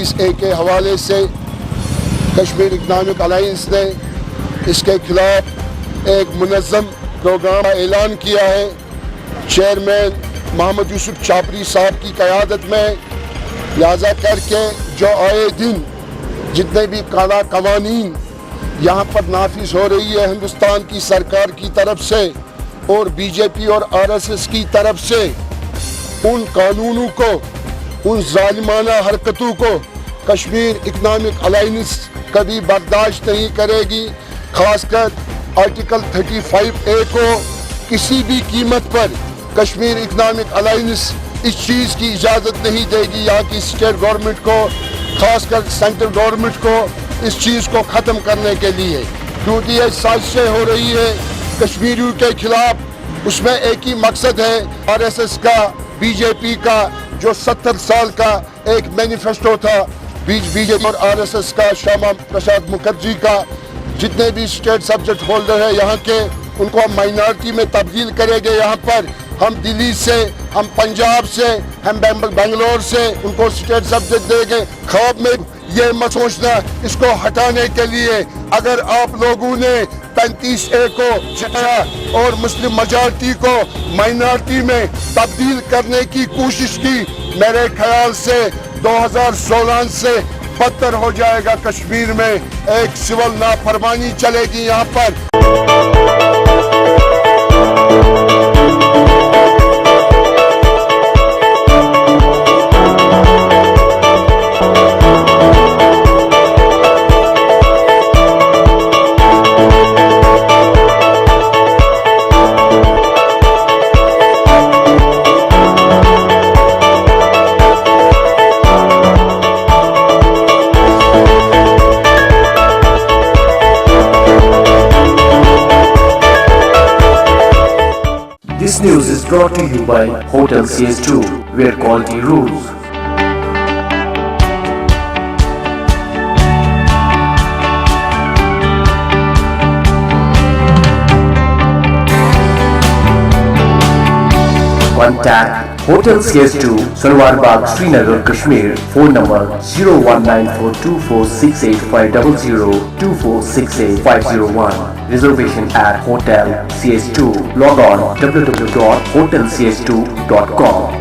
35A کے حوالے سے کشمیر اکنامک الائنس نے اس کے خلاف ایک منظم پروگرام کا اعلان کیا ہے. چیئرمین محمد یوسف چاپری صاحب کی قیادت میں، لہذا کر کے جو آئے دن جتنے بھی کالا قوانین یہاں پر نافذ ہو رہی ہے ہندوستان کی سرکار کی طرف سے اور بی جے پی اور RSS کی طرف سے، ان قانونوں کو، ان ظالمانہ حرکتوں کو کشمیر اکنامک الائنس کبھی برداشت نہیں کرے گی. خاص کر آرٹیکل 35A کو کسی بھی قیمت پر کشمیر اکنامک الائنس اس چیز کی اجازت نہیں دے گی. یہاں کی اسٹیٹ گورنمنٹ کو، خاص کر سینٹرل گورنمنٹ کو اس چیز کو ختم کرنے کے لیے، کیونکہ یہ سازشیں ہو رہی ہے کشمیریوں کے خلاف. اس میں ایک ہی مقصد ہے RSS کا، بی جے پی کا، جو 70 سال کا ایک مینیفیسٹو تھا بی جے پی اور RSS کا، شیاما پرساد مکھرجی کا. جتنے بھی اسٹیٹ سبجیکٹ ہولڈر ہیں یہاں کے، ان کو ہم مائنارٹی میں تبدیل کریں گے. یہاں پر ہم دلی سے، ہم پنجاب سے، ہم بنگلور سے ان کو اسٹیٹ سبجیکٹ دیں گے. خواب میں یہ مت سوچنا اس کو ہٹانے کے لیے اگر آپ لوگوں نے 35A کو ہٹایا اور مسلم میجارٹی کو مائنارٹی میں تبدیل کرنے کی کوشش کی، میرے خیال سے 2016 سے بدتر ہو جائے گا. کشمیر میں ایک سول نافرمانی چلے گی یہاں پر. This news is brought to you by Hotel CS2, where quality rules. Contact Hotel CS2, Sarwar Bagh, Srinagar, Kashmir. Phone number 0194246850, 24685001. Reservation at Hotel CS2. Log on www.hotelcs2.com.